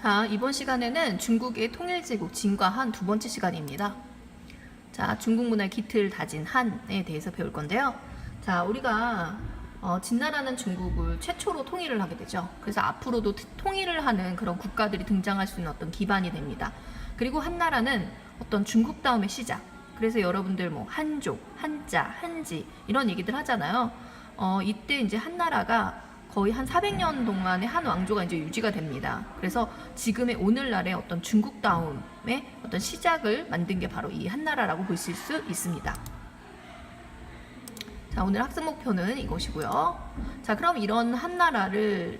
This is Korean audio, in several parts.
자, 이번 시간에는 중국의 통일제국 진과 한 두 번째 시간입니다. 자, 중국 문화의 기틀을 다진 한에 대해서 배울 건데요. 자, 우리가 진나라는 중국을 최초로 통일을 하게 되죠. 그래서 앞으로도 통일을 하는 그런 국가들이 등장할 수 있는 어떤 기반이 됩니다. 그리고 한나라는 어떤 중국 다음의 시작. 그래서 여러분들 뭐 한족, 한자, 한지 이런 얘기들 하잖아요. 이때 이제 한나라가 거의 한 400년 동안의 한 왕조가 이제 유지가 됩니다. 그래서 지금의 오늘날의 어떤 중국다움의 어떤 시작을 만든 게 바로 이 한나라라고 보실 수 있습니다. 자, 오늘 학습 목표는 이것이고요. 자, 그럼 이런 한나라를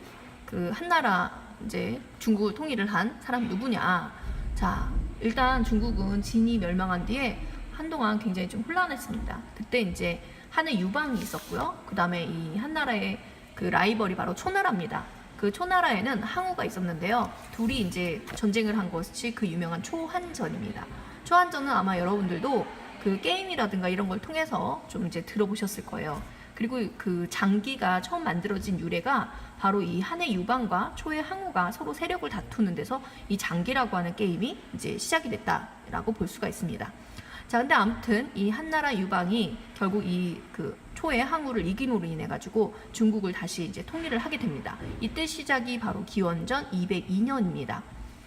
한나라 이제 중국을 통일을 한 사람이 누구냐? 자, 일단 중국은 진이 멸망한 뒤에 한동안 굉장히 좀 혼란했습니다. 그때 이제 한의 유방이 있었고요. 그 다음에 이 한나라의 그 라이벌이 바로 초나라입니다. 그 초나라에는 항우가 있었는데요. 둘이 이제 전쟁을 한 것이 그 유명한 초한전입니다. 초한전은 아마 여러분들도 그 게임이라든가 이런 걸 통해서 좀 이제 들어보셨을 거예요. 그리고 그 장기가 처음 만들어진 유래가 바로 이 한의 유방과 초의 항우가 서로 세력을 다투는 데서 이 장기라고 하는 게임이 이제 시작이 됐다라고 볼 수가 있습니다. 자, 근데 아무튼 이 한나라 유방이 결국 이 초의 항우를 이김으로 인해 가지고 중국을 다시 이제 통일을 하게 됩니다. 이때 시작이 바로 기원전 202년입니다.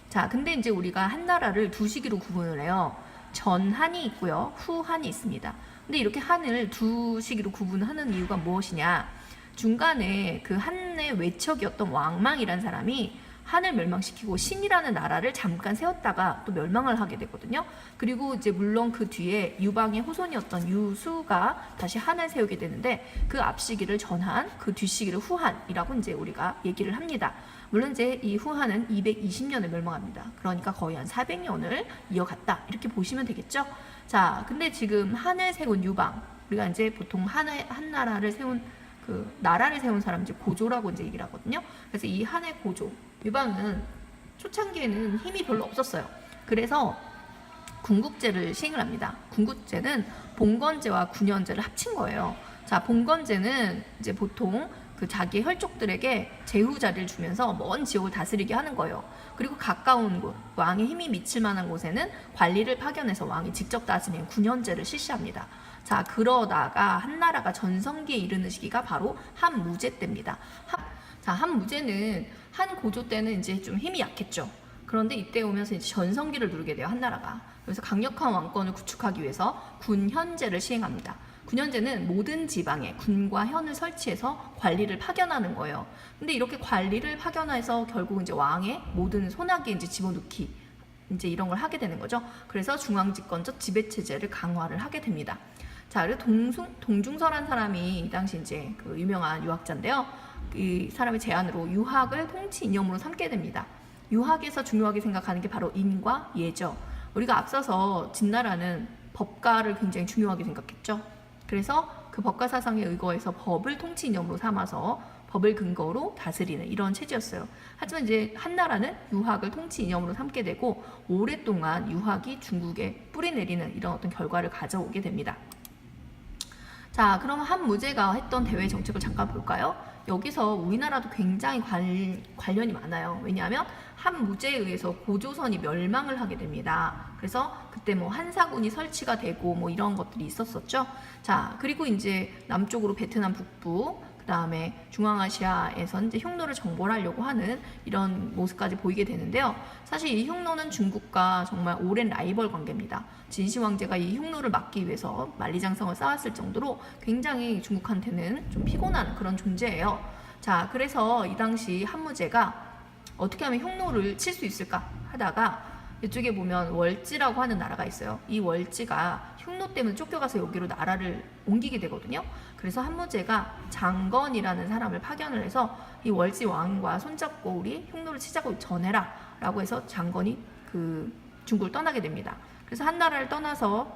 자, 근데 이제 우리가 한나라를 두 시기로 구분을 해요. 전한이 있고요, 후한이 있습니다. 근데 이렇게 한을 두 시기로 구분하는 이유가 무엇이냐? 중간에 그 한의 외척이었던 왕망이라는 사람이 한을 멸망시키고 신이라는 나라를 잠깐 세웠다가 또 멸망을 하게 되거든요. 그리고 이제 물론 그 뒤에 유방의 후손이었던 유수가 다시 한을 세우게 되는데 그 앞시기를 전한, 그 뒷시기를 후한이라고 이제 우리가 얘기를 합니다. 물론 이제 이 후한은 220년에 멸망합니다. 그러니까 거의 한 400년을 이어갔다. 이렇게 보시면 되겠죠. 자, 근데 지금 한을 세운 유방, 우리가 이제 보통 한나라를 세운 나라를 세운 사람 이제 고조라고 이제 얘기를 하거든요. 그래서 이 한의 고조 유방은 초창기에는 힘이 별로 없었어요. 그래서 군국제를 시행을 합니다. 군국제는 봉건제와 군현제를 합친 거예요. 자, 봉건제는 이제 보통 그 자기 혈족들에게 제후 자리를 주면서 먼 지역을 다스리게 하는 거예요. 그리고 가까운 곳, 왕의 힘이 미칠 만한 곳에는 관리를 파견해서 왕이 직접 다스리는 군현제를 실시합니다. 자, 그러다가 한나라가 전성기에 이르는 시기가 바로 한무제 때입니다. 한무제는 한 고조 때는 이제 좀 힘이 약했죠. 그런데 이때 오면서 이제 전성기를 누르게 돼요, 한나라가. 그래서 강력한 왕권을 구축하기 위해서 군현제를 시행합니다. 군현제는 모든 지방에 군과 현을 설치해서 관리를 파견하는 거예요. 근데 이렇게 관리를 파견해서 결국 이제 왕의 모든 손아귀에 이제 집어넣기 이제 이런 걸 하게 되는 거죠. 그래서 중앙집권적 지배체제를 강화를 하게 됩니다. 자, 그리고 동중서란 사람이 이 당시 이제 그 유명한 유학자인데요. 이 사람의 제안으로 유학을 통치 이념으로 삼게 됩니다. 유학에서 중요하게 생각하는 게 바로 인과 예죠. 우리가 앞서서 진나라는 법가를 굉장히 중요하게 생각했죠. 그래서 그 법가 사상에 의거해서 법을 통치 이념으로 삼아서 법을 근거로 다스리는 이런 체제였어요. 하지만 이제 한나라는 유학을 통치 이념으로 삼게 되고 오랫동안 유학이 중국에 뿌리 내리는 이런 어떤 결과를 가져오게 됩니다. 자, 그럼 한무제가 했던 대외 정책을 잠깐 볼까요? 여기서 우리나라도 굉장히 관련이 많아요. 왜냐하면 한무제에 의해서 고조선이 멸망을 하게 됩니다. 그래서 그때 뭐 한사군이 설치가 되고 뭐 이런 것들이 있었었죠. 자, 그리고 이제 남쪽으로 베트남 북부, 그 다음에 중앙아시아에서 이제 흉노를 정벌하려고 하는 이런 모습까지 보이게 되는데요. 사실 이 흉노는 중국과 정말 오랜 라이벌 관계입니다. 진시 황제가 이 흉노를 막기 위해서 만리장성을 쌓았을 정도로 굉장히 중국한테는 좀 피곤한 그런 존재예요. 자, 그래서 이 당시 한무제가 어떻게 하면 흉노를 칠 수 있을까 하다가 이쪽에 보면 월지라고 하는 나라가 있어요. 이 월지가 흉노 때문에 쫓겨가서 여기로 나라를 옮기게 되거든요. 그래서 한무제가 장건이라는 사람을 파견을 해서 이 월지 왕과 손잡고 우리 흉노를 치자고 전해라 라고 해서 장건이 중국을 떠나게 됩니다. 그래서 한나라를 떠나서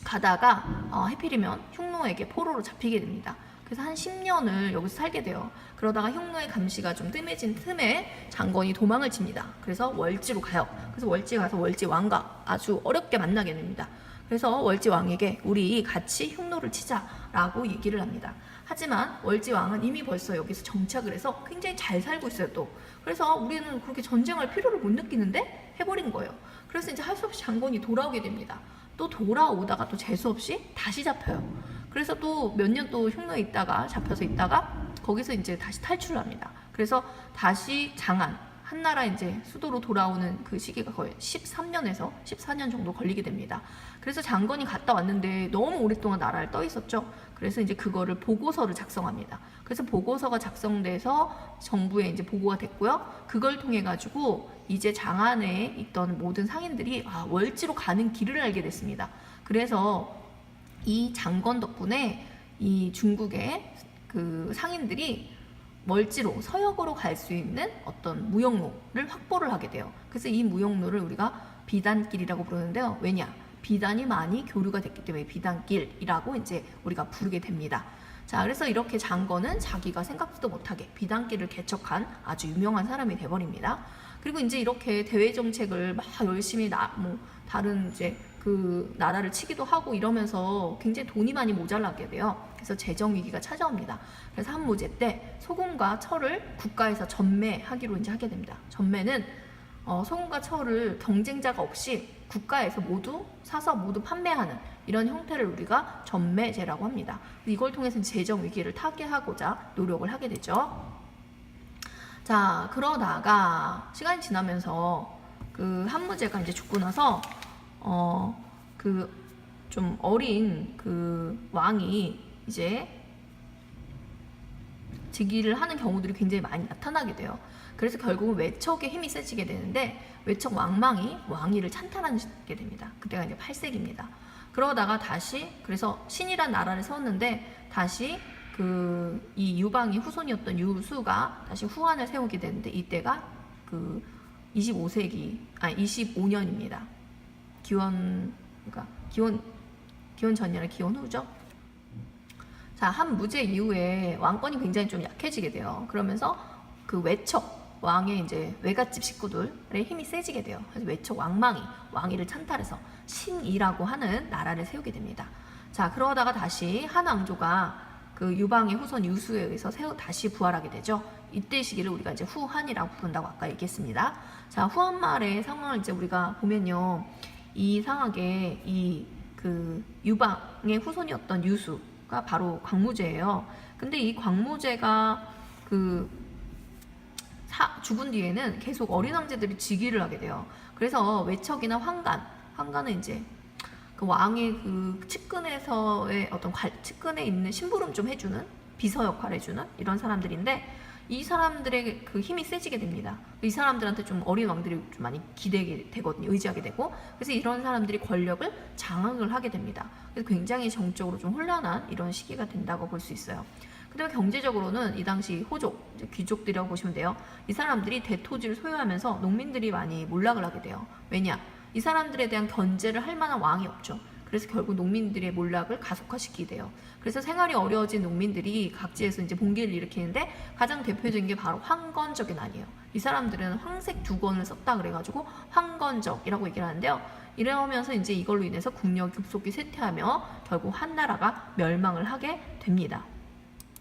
가다가 해필이면 흉노에게 포로로 잡히게 됩니다. 그래서 한 10년을 여기서 살게 돼요. 그러다가 흉노의 감시가 좀 뜸해진 틈에 장건이 도망을 칩니다. 그래서 월지로 가요. 그래서 월지 가서 월지 왕과 아주 어렵게 만나게 됩니다. 그래서 월지 왕에게 우리 같이 흉노를 치자라고 얘기를 합니다. 하지만 월지 왕은 이미 벌써 여기서 정착을 해서 굉장히 잘 살고 있어요. 또 그래서 우리는 그렇게 전쟁할 필요를 못 느끼는데 해버린 거예요. 그래서 이제 할 수 없이 장건이 돌아오게 됩니다. 또 돌아오다가 또 재수 없이 다시 잡혀요. 그래서 또 몇 년 또 흉노에 있다가 잡혀서 있다가 거기서 이제 다시 탈출을 합니다. 그래서 다시 장안, 한나라 이제 수도로 돌아오는 그 시기가 거의 13년에서 14년 정도 걸리게 됩니다. 그래서 장건이 갔다 왔는데 너무 오랫동안 나라를 떠 있었죠. 그래서 이제 그거를 보고서를 작성합니다. 그래서 보고서가 작성돼서 정부에 이제 보고가 됐고요. 그걸 통해 가지고 이제 장안에 있던 모든 상인들이 월지로 가는 길을 알게 됐습니다. 그래서 이 장건 덕분에 이 중국의 그 상인들이 멀지로 서역으로 갈 수 있는 어떤 무역로를 확보를 하게 돼요. 그래서 이 무역로를 우리가 비단길이라고 부르는데요. 왜냐? 비단이 많이 교류가 됐기 때문에 비단길이라고 이제 우리가 부르게 됩니다. 자, 그래서 이렇게 장건은 자기가 생각지도 못하게 비단길을 개척한 아주 유명한 사람이 돼버립니다. 그리고 이제 이렇게 대외 정책을 막 열심히 다른 이제 그 나라를 치기도 하고 이러면서 굉장히 돈이 많이 모자라게 돼요. 그래서 재정 위기가 찾아옵니다. 그래서 한무제 때 소금과 철을 국가에서 전매하기로 이제 하게 됩니다. 전매는 소금과 철을 경쟁자가 없이 국가에서 모두 사서 모두 판매하는 이런 형태를 우리가 전매제라고 합니다. 이걸 통해서 재정 위기를 타개하고자 노력을 하게 되죠. 자, 그러다가 시간이 지나면서 그 한무제가 이제 죽고 나서 그 좀 어린 그 왕이 이제 즉위를 하는 경우들이 굉장히 많이 나타나게 돼요. 그래서 결국은 외척의 힘이 세지게 되는데 외척 왕망이 왕위를 찬탈하게 됩니다. 그때가 이제 8세기입니다. 그러다가 다시 그래서 신이란 나라를 세웠는데 다시 그 이 유방의 후손이었던 유수가 다시 후한을 세우게 되는데 이때가 그 25년입니다. 기원 전이 아니라 기원 후죠. 자, 한무제 이후에 왕권이 굉장히 좀 약해지게 돼요. 그러면서 그 외척 왕의 이제 외갓집 식구들의 힘이 세지게 돼요. 그래서 외척 왕망이 왕위를 찬탈해서 신이라고 하는 나라를 세우게 됩니다. 자, 그러다가 다시 한 왕조가 그 유방의 후손 유수에 의해서 다시 부활하게 되죠. 이때 시기를 우리가 이제 후한이라고 부른다고 아까 얘기했습니다. 자, 후한 말의 상황을 이제 우리가 보면요, 이상하게 이 그 유방의 후손이었던 유수가 바로 광무제예요. 근데 이 광무제가 그 죽은 뒤에는 계속 어린 황제들이 즉위를 하게 돼요. 그래서 외척이나 환관은 이제 그 왕의 그 측근에서의 어떤 측근에 있는 심부름 좀 해주는 비서 역할을 해주는 이런 사람들인데 이 사람들의 그 힘이 세지게 됩니다. 이 사람들한테 좀 어린 왕들이 좀 많이 기대게 되거든요. 의지하게 되고. 그래서 이런 사람들이 권력을 장악을 하게 됩니다. 그래서 굉장히 정적으로 좀 혼란한 이런 시기가 된다고 볼 수 있어요. 그다음에 경제적으로는 이 당시 호족, 귀족들이라고 보시면 돼요. 이 사람들이 대토지를 소유하면서 농민들이 많이 몰락을 하게 돼요. 왜냐? 이 사람들에 대한 견제를 할 만한 왕이 없죠. 그래서 결국 농민들의 몰락을 가속화시키게 돼요. 그래서 생활이 어려워진 농민들이 각지에서 이제 봉기를 일으키는데 가장 대표적인 게 바로 황건적의 난이에요. 이 사람들은 황색 두건을 썼다 그래가지고 황건적이라고 얘기를 하는데요. 이러면서 이제 이걸로 인해서 국력이 급속히 쇠퇴하며 결국 한나라가 멸망을 하게 됩니다.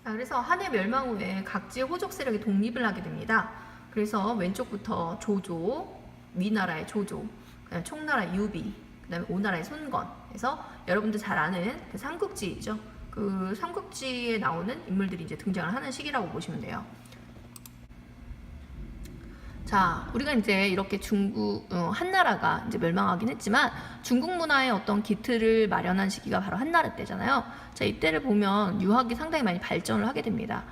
그래서 한해 멸망 후에 각지의 호족 세력이 독립을 하게 됩니다. 그래서 왼쪽부터 조조, 위나라의 조조, 그다음에 총나라의 유비, 그다음에 오나라의 손건. 그래서 여러분들 잘 아는 그 삼국지죠. 그 삼국지에 나오는 인물들이 이제 등장을 하는 시기라고 보시면 돼요. 자, 우리가 이제 이렇게 한나라가 이제 멸망하긴 했지만 중국 문화의 어떤 기틀을 마련한 시기가 바로 한나라 때잖아요. 자, 이때를 보면 유학이 상당히 많이 발전을 하게 됩니다.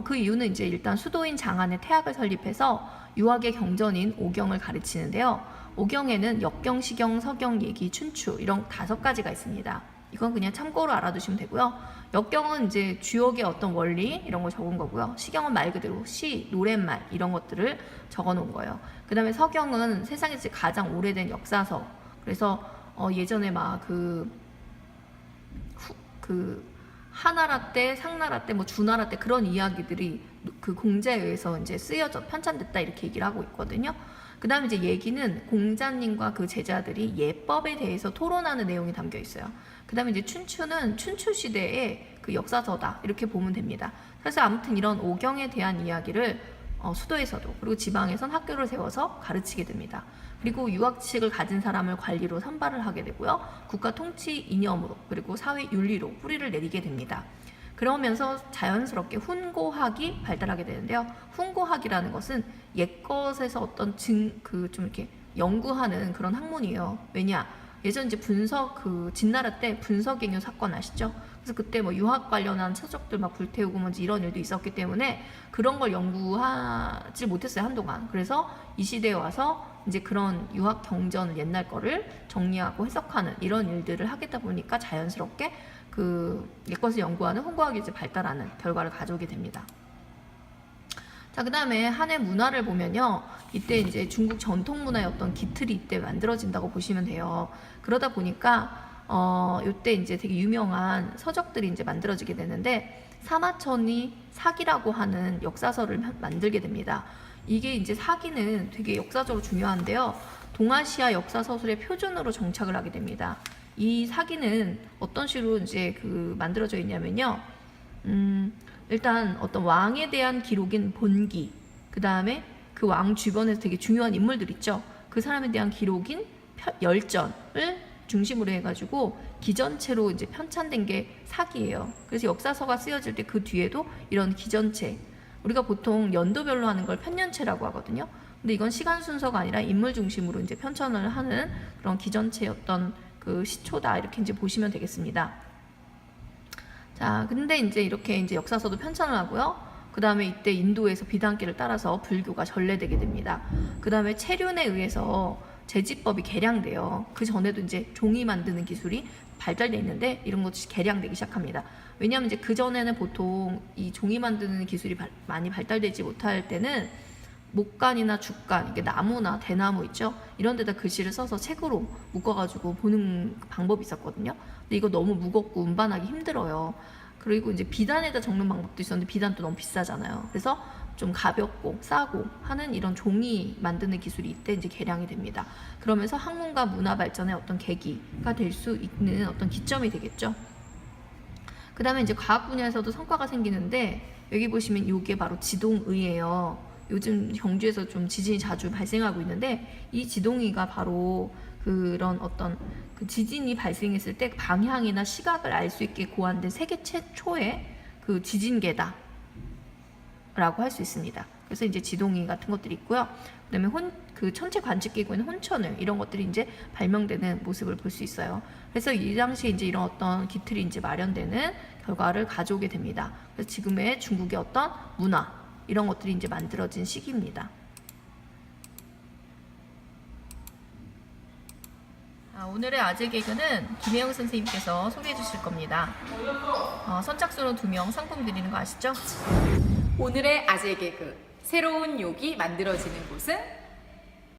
그 이유는 이제 일단 수도인 장안에 태학을 설립해서 유학의 경전인 오경을 가르치는데요. 오경에는 역경, 시경, 서경, 예기, 춘추 이런 5가지가 있습니다. 이건 그냥 참고로 알아두시면 되고요. 역경은 이제 주역의 어떤 원리 이런 걸 적은 거고요. 시경은 말 그대로 시, 노랫말 이런 것들을 적어 놓은 거예요. 그 다음에 서경은 세상에서 가장 오래된 역사서. 그래서 예전에 막 하나라 때, 상나라 때, 뭐 주나라 때 그런 이야기들이 그 공자에 의해서 이제 쓰여져 편찬됐다 이렇게 얘기를 하고 있거든요. 그 다음에 이제 얘기는 공자님과 그 제자들이 예법에 대해서 토론하는 내용이 담겨 있어요. 그 다음에 이제 춘추는 춘추 시대의 그 역사서다 이렇게 보면 됩니다. 그래서 아무튼 이런 오경에 대한 이야기를 수도에서도 그리고 지방에선 학교를 세워서 가르치게 됩니다. 그리고 유학식을 가진 사람을 관리로 선발을 하게 되고요. 국가 통치 이념으로 그리고 사회 윤리로 뿌리를 내리게 됩니다. 그러면서 자연스럽게 훈고학이 발달하게 되는데요. 훈고학이라는 것은 옛것에서 어떤 좀 이렇게 연구하는 그런 학문이에요. 왜냐? 예전 이제 진나라 때 분서갱유 사건 아시죠? 그래서 그때 뭐 유학 관련한 서적들 막 불태우고 뭔지 이런 일도 있었기 때문에 그런 걸 연구하지 못했어요, 한동안. 그래서 이 시대에 와서 이제 그런 유학 경전 옛날 거를 정리하고 해석하는 이런 일들을 하겠다 보니까 자연스럽게 옛것을 연구하는 훈고학이 이제 발달하는 결과를 가져오게 됩니다. 자, 그 다음에 한해 문화를 보면요. 이때 이제 중국 전통 문화의 어떤 기틀이 이때 만들어진다고 보시면 돼요. 그러다 보니까, 이때 이제 되게 유명한 서적들이 이제 만들어지게 되는데, 사마천이 사기라고 하는 역사서를 만들게 됩니다. 이게 이제 사기는 되게 역사적으로 중요한데요. 동아시아 역사서술의 표준으로 정착을 하게 됩니다. 이 사기는 어떤 식으로 이제 만들어져 있냐면요. 일단 어떤 왕에 대한 기록인 본기, 그 다음에 그 왕 주변에서 되게 중요한 인물들 있죠. 그 사람에 대한 기록인 열전을 중심으로 해가지고 기전체로 이제 편찬된 게 사기예요. 그래서 역사서가 쓰여질 때 그 뒤에도 이런 기전체, 우리가 보통 연도별로 하는 걸 편년체라고 하거든요. 근데 이건 시간 순서가 아니라 인물 중심으로 이제 편찬을 하는 그런 기전체였던 시초다, 이렇게 이제 보시면 되겠습니다. 자, 근데 이제 이렇게 이제 역사서도 편찬을 하고요. 그 다음에 이때 인도에서 비단길을 따라서 불교가 전래되게 됩니다. 그 다음에 체륜에 의해서 제지법이 개량돼요. 그 전에도 이제 종이 만드는 기술이 발달돼 있는데 이런 것이 개량되기 시작합니다. 왜냐하면 이제 그 전에는 보통 이 종이 만드는 기술이 많이 발달되지 못할 때는 목간이나 죽간, 이게 나무나 대나무 있죠? 이런 데다 글씨를 써서 책으로 묶어가지고 보는 방법이 있었거든요. 근데 이거 너무 무겁고 운반하기 힘들어요. 그리고 이제 비단에다 적는 방법도 있었는데 비단도 너무 비싸잖아요. 그래서 좀 가볍고 싸고 하는 이런 종이 만드는 기술이 이때 이제 개량이 됩니다. 그러면서 학문과 문화 발전의 어떤 계기가 될 수 있는 어떤 기점이 되겠죠. 그 다음에 이제 과학 분야에서도 성과가 생기는데 여기 보시면 이게 바로 지동의예요. 요즘 경주에서 좀 지진이 자주 발생하고 있는데 이 지동의가 바로 그런 어떤 지진이 발생했을 때 방향이나 시각을 알 수 있게 고안된 세계 최초의 지진계다 라고 할 수 있습니다. 그래서 이제 지동의 같은 것들이 있고요. 그다음에 천체 관측기구인 혼천을 이런 것들이 이제 발명되는 모습을 볼 수 있어요. 그래서 이 당시에 이제 이런 어떤 기틀이 이제 마련되는 결과를 가져오게 됩니다. 그래서 지금의 중국의 어떤 문화 이런 것들이 이제 만들어진 시기입니다. 오늘의 아재 개그는 김혜영 선생님께서 소개해 주실 겁니다. 선착순으로 2명 상품 드리는 거 아시죠? 오늘의 아재 개그, 새로운 욕이 만들어지는 곳은